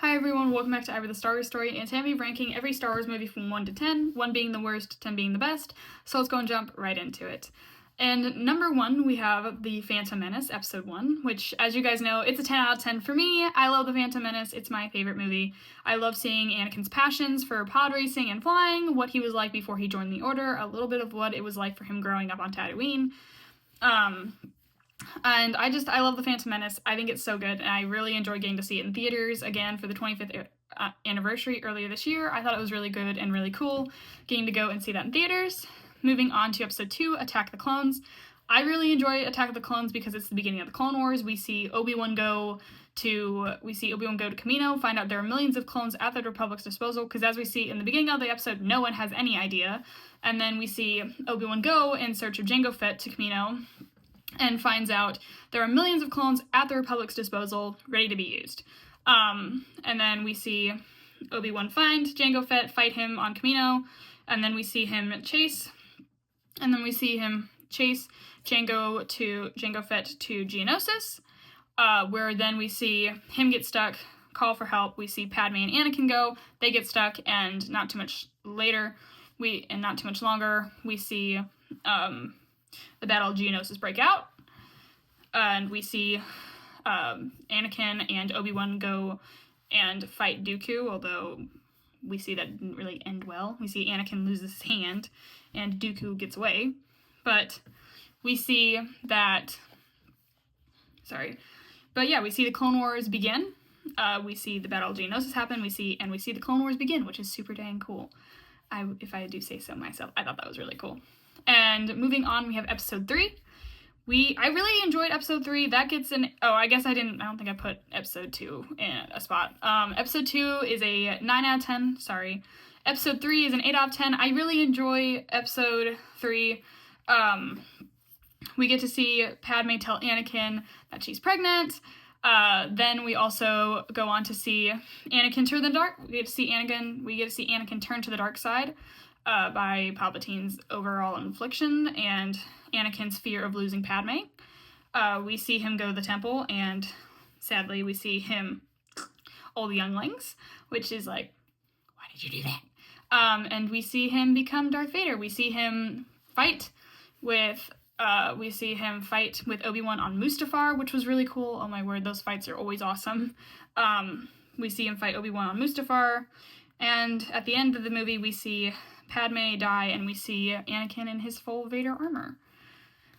Hi everyone, welcome back to Ivor the Star Wars Story, and today I'm ranking every Star Wars movie from 1 to 10, 1 being the worst, 10 being the best, so let's go and jump right into it. And number 1, we have The Phantom Menace, Episode 1, which, as you guys know, it's a 10 out of 10 for me. I love The Phantom Menace, it's my favorite movie. I love seeing Anakin's passions for pod racing and flying, what he was like before he joined the Order, a little bit of what it was like for him growing up on Tatooine. And I love The Phantom Menace. I think it's so good, and I really enjoyed getting to see it in theaters again for the 25th anniversary earlier this year. I thought it was really good and really cool getting to go and see that in theaters. Moving on to Episode 2, Attack of the Clones. I really enjoy Attack of the Clones because it's the beginning of the Clone Wars. We see Obi-Wan go to Kamino, find out there are millions of clones at the Republic's disposal, because as we see in the beginning of the episode, no one has any idea. And then we see Obi-Wan go in search of Jango Fett to Kamino, and finds out there are millions of clones at the Republic's disposal, ready to be used. And then we see Obi-Wan find Jango Fett, fight him on Kamino, and then we see him chase Jango Fett to Geonosis, where then we see him get stuck, call for help. We see Padme and Anakin go, they get stuck, and not too much longer, we see the Battle of Geonosis break out, and we see Anakin and Obi-Wan go and fight Dooku, although we see that didn't really end well. We see Anakin loses his hand, and Dooku gets away, but we see that... we see the Clone Wars begin. We see the Battle of Geonosis happen, we see the Clone Wars begin, which is super dang cool. If I do say so myself, I thought that was really cool. And moving on, we have Episode 3. I really enjoyed Episode 3. That gets in... I don't think I put Episode 2 in a spot. Episode 2 is a 9 out of 10. Sorry. Episode 3 is an 8 out of 10. I really enjoy Episode 3. We get to see Padme tell Anakin that she's pregnant. Then we also go on to see Anakin turn to the dark. We get to see Anakin turn to the dark side by Palpatine's overall infliction and Anakin's fear of losing Padme. We see him go to the temple, and sadly we see him all the younglings, which is like, why did you do that? And we see him become Darth Vader. We see him fight with Obi-Wan on Mustafar, which was really cool. Oh my word, those fights are always awesome. We see him fight Obi-Wan on Mustafar, and at the end of the movie we see Padme die, and we see Anakin in his full Vader armor.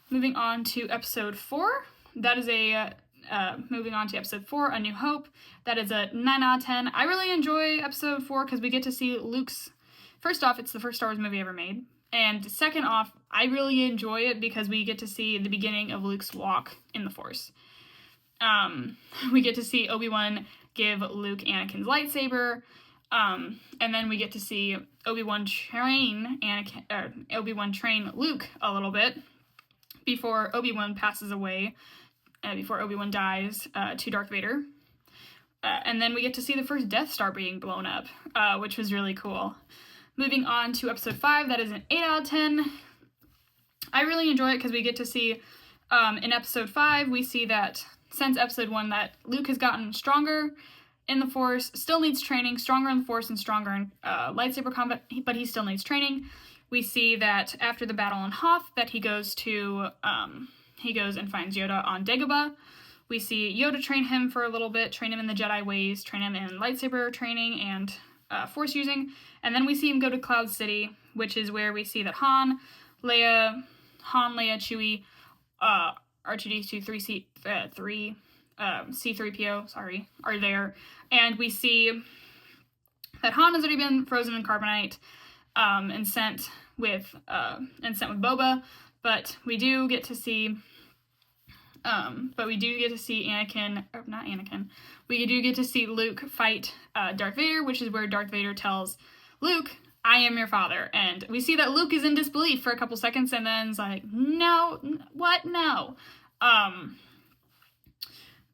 Moving on to Episode 4, moving on to Episode 4, A New Hope. That is a 9 out of 10. I really enjoy Episode 4 because we get to see Luke's... First off, it's the first Star Wars movie ever made. And second off, I really enjoy it because we get to see the beginning of Luke's walk in the Force. We get to see Obi-Wan give Luke Anakin's lightsaber, and then we get to see Obi-Wan train Luke a little bit before Obi-Wan passes away, before Obi-Wan dies to Darth Vader. And then we get to see the first Death Star being blown up, which was really cool. Moving on to Episode 5, that is an 8 out of 10. I really enjoy it because we get to see, in Episode 5, we see that since Episode 1 that Luke has gotten stronger in the Force, still needs training, stronger in the Force and stronger in lightsaber combat, but he still needs training. We see that after the battle on Hoth, that he goes and finds Yoda on Dagobah. We see Yoda train him for a little bit, train him in the Jedi ways, train him in lightsaber training and Force using, and then we see him go to Cloud City, which is where we see that Han, Leia, Chewie, R2-D2, C-3PO, are there, and we see that Han has already been frozen in carbonite, and sent with Boba, but we do get to see we do get to see Luke fight Darth Vader, which is where Darth Vader tells Luke, I am your father. And we see that Luke is in disbelief for a couple seconds, and then it's like, no, what? No.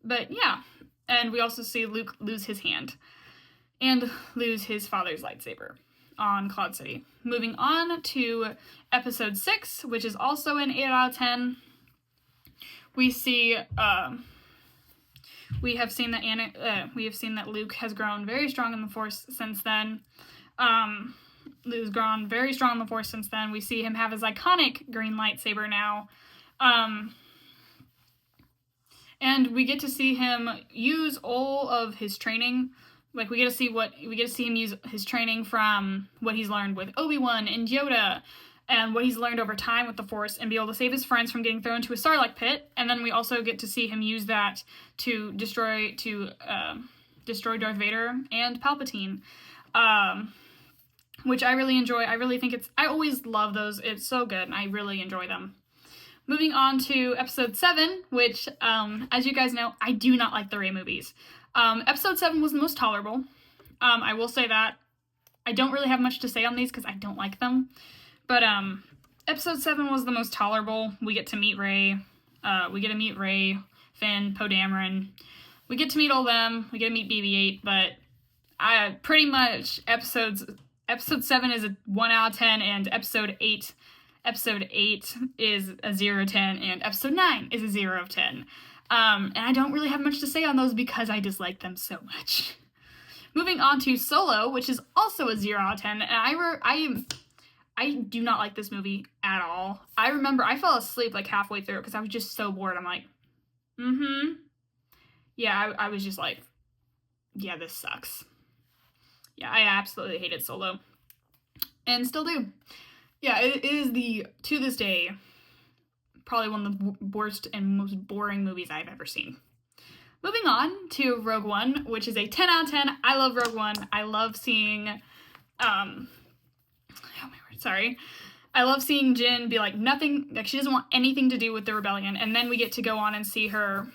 But yeah. And we also see Luke lose his hand and lose his father's lightsaber on Cloud City. Moving on to Episode 6, which is also an 8 out of 10. We see We have seen that Luke has grown very strong in the Force since then. Luke's grown very strong in the Force since then. We see him have his iconic green lightsaber now. And we get to see him use all of his training. Like, we get to see him use his training from what he's learned with Obi-Wan and Yoda, and what he's learned over time with the Force, and be able to save his friends from getting thrown into a Sarlacc pit. And then we also get to see him use that to destroy Darth Vader and Palpatine, which I really enjoy. I always love those. It's so good, and I really enjoy them. Moving on to Episode 7, which, as you guys know, I do not like the Rey movies. Episode 7 was the most tolerable. I will say that. I don't really have much to say on these because I don't like them. But Episode 7 was the most tolerable. We get to meet Rey. Finn, Poe Dameron. We get to meet all them. We get to meet BB-8. But pretty much Episode 7 is a 1 out of 10, and Episode 8 is a 0 of 10, and Episode 9 is a 0 of 10. And I don't really have much to say on those because I dislike them so much. Moving on to Solo, which is also a 0 out of 10, and I do not like this movie at all. I remember I fell asleep like halfway through because I was just so bored. I'm like, yeah, I was just like, yeah, this sucks. Yeah, I absolutely hated Solo. And still do. Yeah, it is to this day, probably one of the worst and most boring movies I've ever seen. Moving on to Rogue One, which is a 10 out of 10. I love Rogue One. I love seeing, I love seeing Jyn be like nothing, like she doesn't want anything to do with the rebellion, and then we get to go on and see her,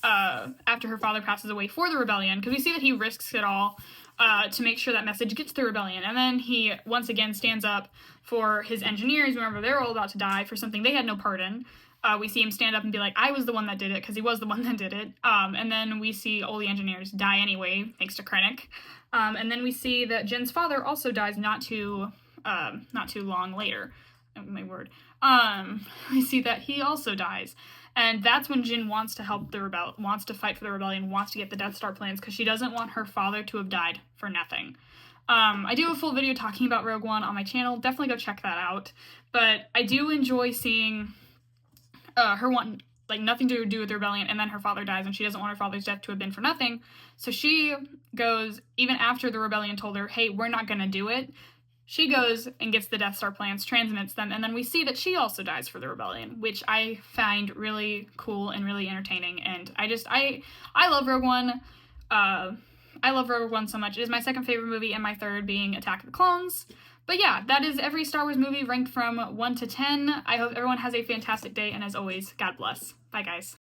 after her father passes away for the rebellion, because we see that he risks it all, to make sure that message gets to the rebellion, and then he once again stands up for his engineers. Remember, they're all about to die for something they had no part in. We see him stand up and be like, I was the one that did it, because he was the one that did it. And then we see all the engineers die anyway, thanks to Krennic. And then we see that Jyn's father also dies not too long later. Oh, my word. We see that he also dies. And that's when Jyn wants to help wants to fight for the rebellion, wants to get the Death Star plans, because she doesn't want her father to have died for nothing. I do a full video talking about Rogue One on my channel. Definitely go check that out. But I do enjoy seeing her want nothing to do with the rebellion, and then her father dies, and she doesn't want her father's death to have been for nothing. So she goes, even after the rebellion told her, hey, we're not gonna do it, she goes and gets the Death Star plans, transmits them, and then we see that she also dies for the rebellion, which I find really cool and really entertaining. And I love Rogue One. I love Rogue One so much. It is my second favorite movie, and my third being Attack of the Clones. But yeah, that is every Star Wars movie ranked from 1 to 10. I hope everyone has a fantastic day, and as always, God bless. Bye, guys.